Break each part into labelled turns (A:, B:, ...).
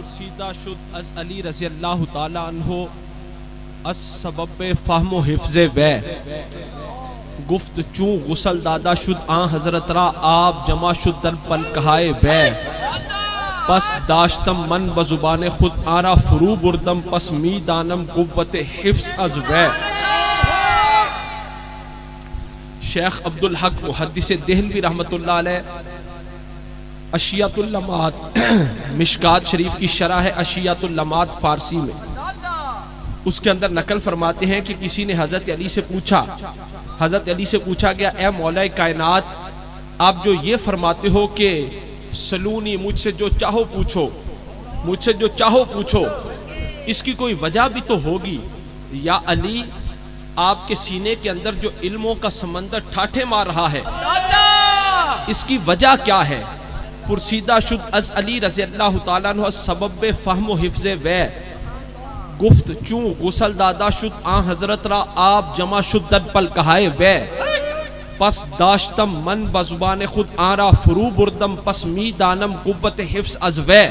A: पुरसीदा शुद अज अली रज़ी अल्लाह ताला अन्हो अस सबब फ़हमो हिफ्ज़े वै गुफ्त चूँ गुसल दादा शुद आ हजरत रा आप जमा शुद दर पल कहाए वै पस दाश्तम मन बजुबान खुद आरा फरू बुरदम पस मी दानम कुव्वत हिफ्ज़ अज वै। शेख अब्दुल हक मुहद्दिस देहलवी रहमतुल्लाह अलैह अशियातुल लमात मिशकात शरीफ की शरह है अशियातुल लमात फारसी में, उसके अंदर नकल फरमाते हैं कि किसी ने हजरत अली से पूछा गया, ए मौला कायनात, आप जो ये फरमाते हो कि सलूनी मुझसे जो चाहो पूछो, इसकी कोई वजह भी तो होगी। या अली, आपके सीने के अंदर जो इल्मों का समंदर ठाठे मार रहा है, इसकी वजह क्या है? पुरसीदा शुद अज अली रज़ी अल्लाह ताला अन्हु सबब फ़हमो हिफ्ज़े वै गुफ्त चूँ गुसल दादा शुद आ हजरत रा आप जमा शुद दर पल कहाए वै पस दाश्तम मन बजुबान खुद आरा फरू बुरदम पस मी दानम कुव्वत हिफ्ज़ अज वै।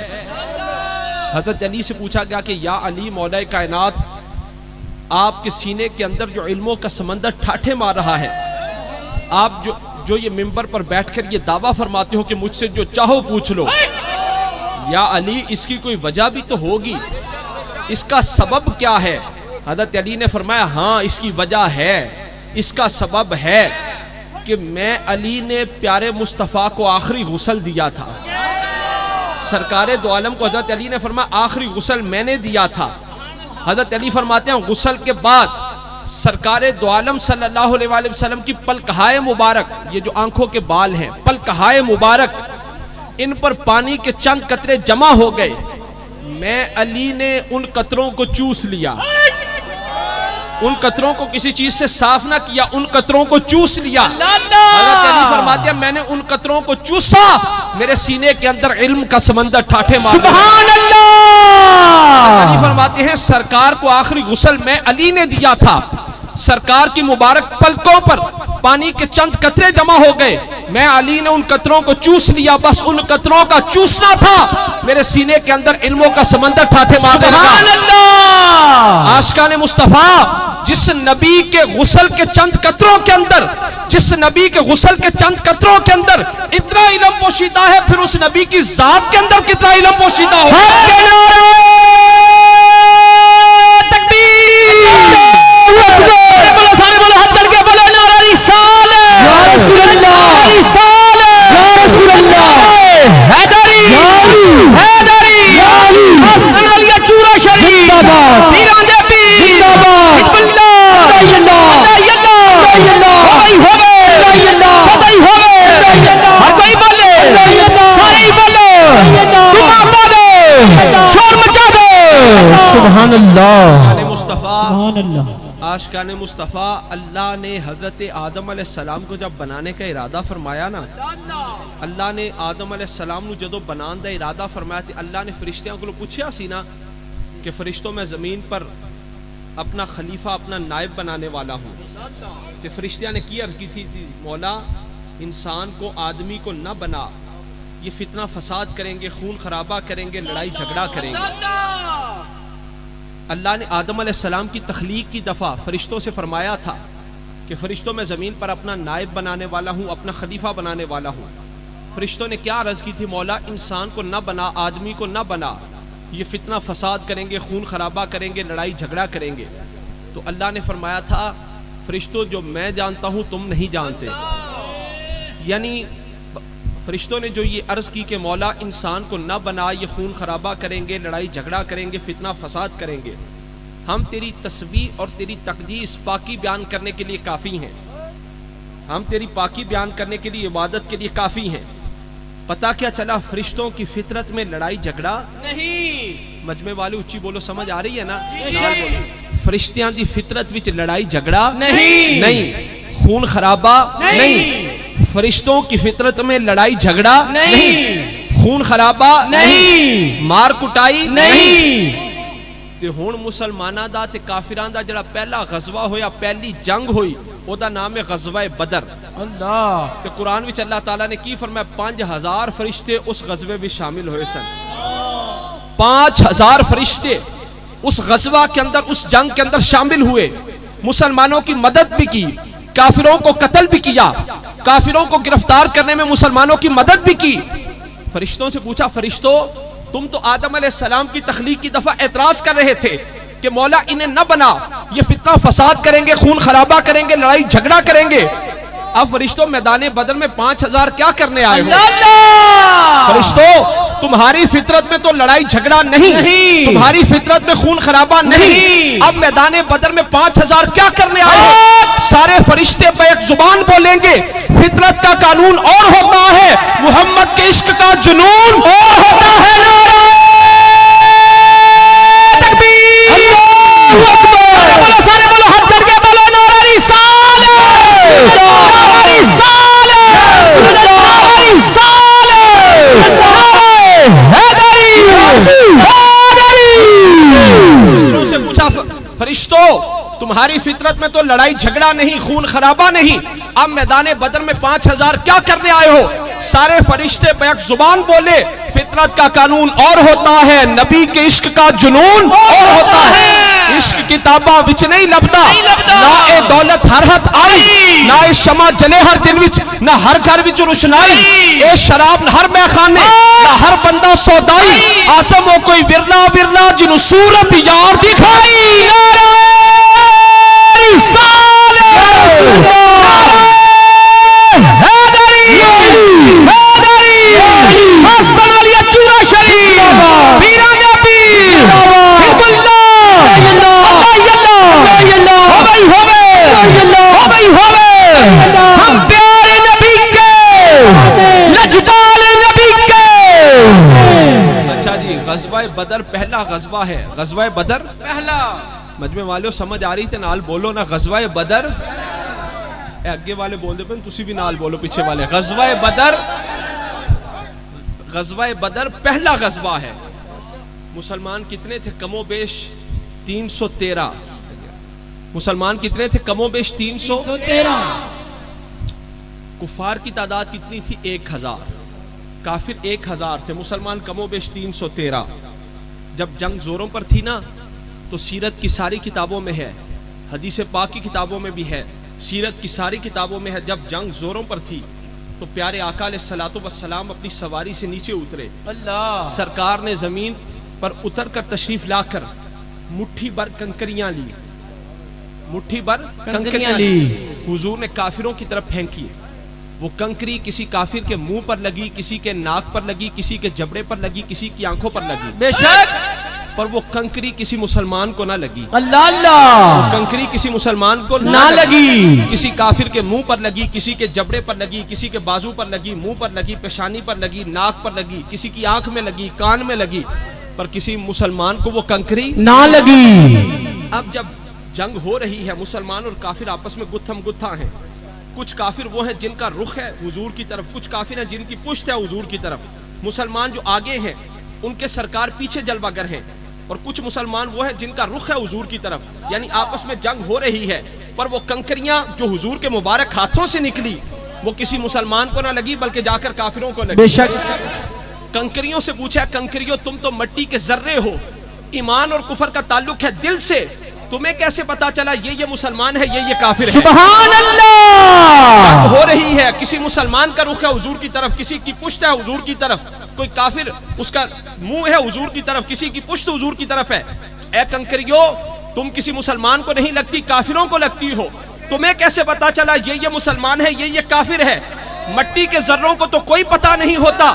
A: हजरत अली से पूछा गया कि या अली मौला कायनात, आपके सीने के अंदर जो इल्मों का समंदर ठाठे मार रहा है, आप जो ये मिंबर पर बैठकर ये दावा फरमाते हो कि मुझसे जो चाहो पूछ लो, या अली इसकी कोई वजह भी तो होगी, इसका सबब क्या है? हज़रत अली ने फरमाया, हाँ इसकी वजह है, इसका सबब है कि मैं अली ने प्यारे मुस्तफ़ा को आखिरी गुस्ल दिया था। सरकारे दो आलम को हज़रत अली ने फरमाया आखिरी गुस्ल मैंने दिया था। हज़रत अली फरमाते हैं गुस्ल के बाद सरकारे दो आलम सल्लल्लाहु अलैहि वसल्लम की पलकहाए मुबारक, ये जो आंखों के बाल हैं, पलकहाए मुबारक, इन पर पानी के चंद कतरे जमा हो गए। मैं अली ने उन कतरों को चूस लिया, उन कतरों को किसी चीज से साफ ना किया, उन कतरों को चूस लिया। हज़रत अली फरमाते हैं मैंने उन कतरों को चूसा, मेरे सीने के अंदर इल्म का समंदर ठाठे मार। सुभान अल्लाह। अली फरमाते हैं सरकार को आखिरी गुस्ल मैं अली ने दिया था, सरकार की मुबारक पलकों पर पानी के चंद कतरे जमा हो गए, मैं अली ने उन कतरों को चूस लिया, बस उन कतरों का चूसना था, मेरे सीने के अंदर इल्मों का समंदर ठाठे मारने लगा। आशिकाने मुस्तफा, जिस नबी के गुस्ल के चंद कतरों के अंदर, जिस नबी के गुस्ल के चंद कतरों के अंदर इतना इल्म पोशीदा है, फिर उस नबी की जात के अंदर कितना इल्म पोशीदा हो। आशिकाने मुस्तफ़ा, अल्लाह ने हजरत आदम अलैहिस्सलाम को जब बनाने का इरादा फरमाया ना, अल्लाह ने आदम अलैहिस्सलाम को जदों बनाने का इरादा फरमाया थी, अल्लाह ने फरिश्तियों को पूछा सी ना कि फरिश्तों में ज़मीन पर अपना खलीफा, अपना नायब बनाने वाला हूँ। तो फरिश्तियाँ ने की अर्ज की थी, मौला इंसान को, आदमी को न बना, ये फितना फसाद करेंगे, खून खराबा करेंगे, लड़ाई झगड़ा करेंगे। अल्लाह ने आदम अलैहिस्सलाम की तख्लीक की दफ़ा फरिश्तों से फरमाया था कि फरिश्तों में ज़मीन पर अपना नायब बनाने वाला हूँ, अपना खलीफा बनाने वाला हूँ। फरिश्तों ने क्या अर्ज़ की थी, मौला इंसान को न बना, आदमी को न बना, ये फितना फसाद करेंगे, खून खराबा करेंगे, लड़ाई झगड़ा करेंगे। तो अल्लाह ने फरमाया था, फरिश्तों जो मैं जानता हूँ तुम नहीं जानते। यानी फरिश्तों ने जो ये अर्ज़ की कि मौला इंसान को न बना, ये खून खराबा करेंगे, लड़ाई झगड़ा करेंगे, फितना फसाद करेंगे, हम तेरी तस्बीह और तेरी तकदीस, पाकी बयान करने के लिए काफ़ी हैं, हम तेरी पाकी बयान करने के लिए, इबादत के लिए काफ़ी हैं। पता क्या चला, फरिश्तों की फितरत में लड़ाई झगड़ा नहीं। मजमे वाले उच्ची बोलो, समझ आ रही है ना? फरिश्तियां दी फितरत विच लड़ाई झगड़ा नहीं, खून खराबा नहीं, फरिश्तों की फितरत में लड़ाई झगड़ा नहीं, खून खराबा नहीं, मार कुटाई नहीं। ते हुण मुसलमानां दा ते काफिरां दा जिहड़ा पहला गज़वा होया, पहली जंग हुई, ओदा नाम है गज़वा बदर। अल्लाह ते कुरान विच अल्लाह ताला ने की फरमाया, 5000 फरिश्ते उस गज़वे में शामिल हुए सन। 5000 फरिश्ते उस गज़वा के अंदर, उस जंग के अंदर शामिल हुए, मुसलमानों की मदद भी की, काफिरों को कत्ल भी किया, काफिरों को गिरफ्तार करने में मुसलमानों की मदद भी की। फरिश्तों से पूछा, फरिश्तों तुम तो आदम अलैहिस्सलाम की तख्लीक की दफा एतराज कर रहे थे कि मौला इन्हें न बना, ये फितना फसाद करेंगे, खून खराबा करेंगे, लड़ाई झगड़ा करेंगे। अब फरिश्तों मैदान बदर में 5000 क्या करने आए हो? फरिश्तों तुम्हारी फितरत में तो लड़ाई झगड़ा नहीं, तुम्हारी फितरत में खून खराबा नहीं। अब मैदान बदर में 5000 क्या करने आए हो? सारे फरिश्ते बेक जुबान बोलेंगे, फितरत का कानून और होता है, मोहम्मद के इश्क का जुनून और होता है। सारे बोलो, हाथ करके बोलो, नारा रिसालत, नारा रिसालत, नारा रिसालत, हैदरी, हैदरी। से पूछा, फरिश्तों तुम्हारी फितरत में तो लड़ाई झगड़ा नहीं, खून खराबा नहीं, अब मैदान बदर में 5000 क्या करने आए हो? सारे फरिश्ते बेक जुबान बोले, फितरत का कानून और होता है, नबी के इश्क का जुनून और होता है। इश्क किताबा विच नहीं लबदा, ना ए दौलत हर हथ आई, ना ए शमा जले हर दिल विच, ना हर घर विच रोशनाई, ए शराब हर मैखाने, ना हर बंदा सौदाई, आसम हो कोई विरला विरला जिन्हों सूरत यार दिखाई। नारा हम प्यारे नबी के, लजपाल नबी के। अच्छा जी, गज़वा बदर पहला गज़वा है, गज़वा बदर पहला। मजमे वालों समझ आ रही थे? नाल बोलो ना, गज़वा बदर। अगे वाले बोल दे, तुसी भी नाल बोलो, पीछे वाले। गज़वा बदर, गज़वा बदर पहला गज़वा है। मुसलमान कितने थे? कमोबेश 313। मुसलमान कितने थे? कमोबेश 313। कुफार की तादाद कितनी थी? 1000। काफिर 1000 थे, मुसलमान कमोबेश 313। जब जंग जोरों पर थी ना, तो सीरत की सारी किताबों में है, हदीस पाक की किताबों में भी है, सीरत की सारी किताबों में है। जब जंग जोरों पर थी तो प्यारे आका अलैहिस्सलातु वस्सलाम अपनी सवारी से नीचे उतरे। अल्लाह, सरकार ने जमीन पर उतर कर तशरीफ लाकर मुट्ठी भर कंकरियां ली, मुट्ठी भर कंकरियां ली। हुजूर ने काफिरों की तरफ फेंकी। वो कंकरी किसी काफिर के मुंह पर लगी, किसी के नाक पर लगी, किसी के जबड़े पर लगी, किसी की आंखों पर लगी। बेशक, पर वो कंकरी किसी मुसलमान को ना लगी। अल्लाह अल्लाह, कंकरी किसी मुसलमान को ना लगी। किसी काफिर के मुंह पर लगी, किसी के जबड़े पर लगी, किसी के बाजू पर लगी, मुंह पर लगी, पेशानी पर लगी, नाक पर लगी, किसी की आंख में लगी, कान में लगी, पर किसी मुसलमान को वो कंकरी ना लगी। अब जब जंग हो रही है, मुसलमान और काफिर आपस में गुत्थम गुत्था हैं। कुछ काफिर वो हैं जिनका रुख है हुजूर की तरफ, कुछ काफिर हैं जिनकी पुश्त है हुजूर की तरफ। मुसलमान जो आगे हैं उनके सरकार पीछे जलवागर हैं, और कुछ मुसलमान वो हैं जिनका रुख है हुजूर की तरफ। यानी आपस में जंग हो रही है, पर वो कंकरियां जो हुजूर के मुबारक हाथों से निकली वो किसी मुसलमान को ना लगी, बल्कि जाकर काफिरों को लगी। बेशक, कंकरियों से पूछा, कंकरियों तुम तो मिट्टी के जर्रे हो, ईमान और कुफर का ताल्लुक है दिल से, तुम्हें कैसे पता चला ये मुसलमान है, ये काफिर है? सुभान अल्लाह। हो रही है, किसी मुसलमान का रुख है हुजूर की तरफ, किसी की पुश्त है हुजूर की तरफ, कोई काफिर उसका मुंह है हुजूर की तरफ, किसी की पुश्त हुजूर की तरफ है। ए कंकरियों, तुम किसी मुसलमान को नहीं लगती, काफिरों को लगती हो, तुम्हें कैसे पता चला ये मुसलमान है, ये काफिर है? मट्टी के जर्रों को तो कोई पता नहीं होता,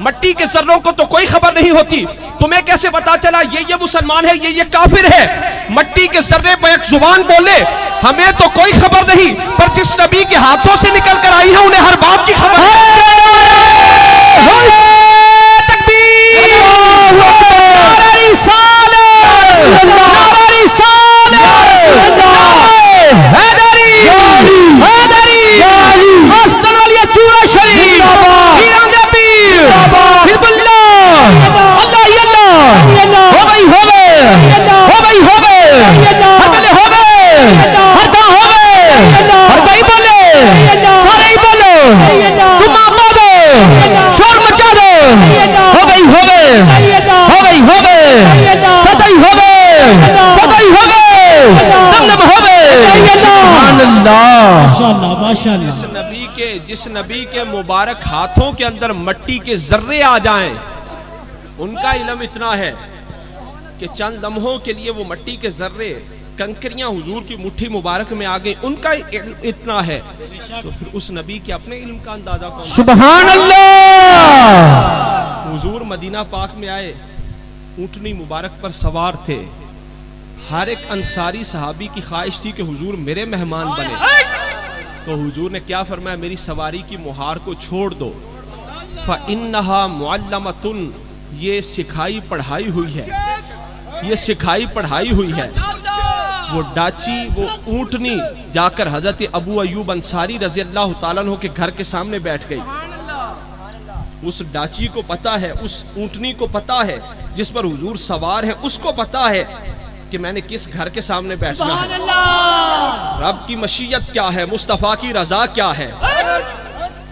A: मट्टी के जर्रों को तो कोई खबर नहीं होती, तुम्हें कैसे पता चला ये मुसलमान है, ये काफिर है? मट्टी के जर्रे बेक जुबान बोले, हमें तो कोई खबर नहीं, पर जिस नबी के हाथों से निकल कर आई है उन्हें हर बात की खबर है। तुम आपा दो, शोर मचा दो,
B: माशाअल्लाह।
A: जिस नबी के मुबारक हाथों के अंदर मट्टी के जर्रे आ जाएं, उनका इल्म इतना है कि चंद लम्हों के लिए वो मट्टी के जर्रे कंकरियां हुजूर की मुट्ठी मुबारक में आ गई, उनका इल्म इतना है। तो फिर उस नबी के अपने इल्म का अंदाजा कौन?
B: सुभान अल्लाह।
A: हुजूर मदीना पाक में आए, ऊंटनी मुबारक पर सवार थे। हर एक अंसारी सहाबी की ख्वाहिश थी कि हुजूर मेरे मेहमान बने। तो हुजूर ने क्या फरमाया, मेरी सवारी की मुहार को छोड़ दो। फ़इन्नहा मुअल्लमतुन, ये सिखाई पढ़ाई हुई है, ये सिखाई पढ़ाई हुई है। वो डाची, वो ऊंटनी जाकर हजरत अबू अयूब अंसारी रजी अल्लाह ताला अन्हु के घर के सामने बैठ गई। उस डाची को पता है, उस ऊंटनी को पता है जिस पर हुजूर सवार है, उसको पता है कि मैंने किस घर के सामने बैठना है, रब की मशीयत क्या है, मुस्तफ़ा की रजा क्या है।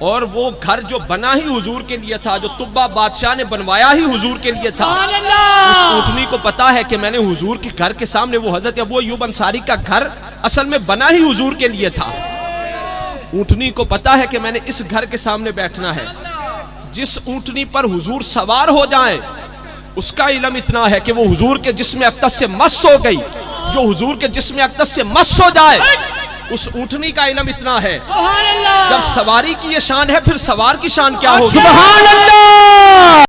A: और वो घर जो बना ही हुजूर के लिए था, जो तुब्बा बादशाह ने बनवाया ही हुजूर के लिए था। उस ऊंटनी को पता है कि मैंने हुजूर के घर के सामने, वो हजरत अबू अयूब अंसारी का घर असल में बना ही हुजूर के लिए था। ऊंटनी को पता है कि मैंने इस घर के सामने बैठना है। जिस ऊंटनी पर हुजूर सवार हो जाएं, उसका इल्म इतना है कि वो हुजूर के जिस्म अक़दस से मस हो गई। जो हुजूर के जिस्म अक़दस से मस हो जाए, उस ऊंटनी का इल्म इतना है। जब सवारी की ये शान है, फिर सवार की शान क्या होगी? सुभान अल्लाह।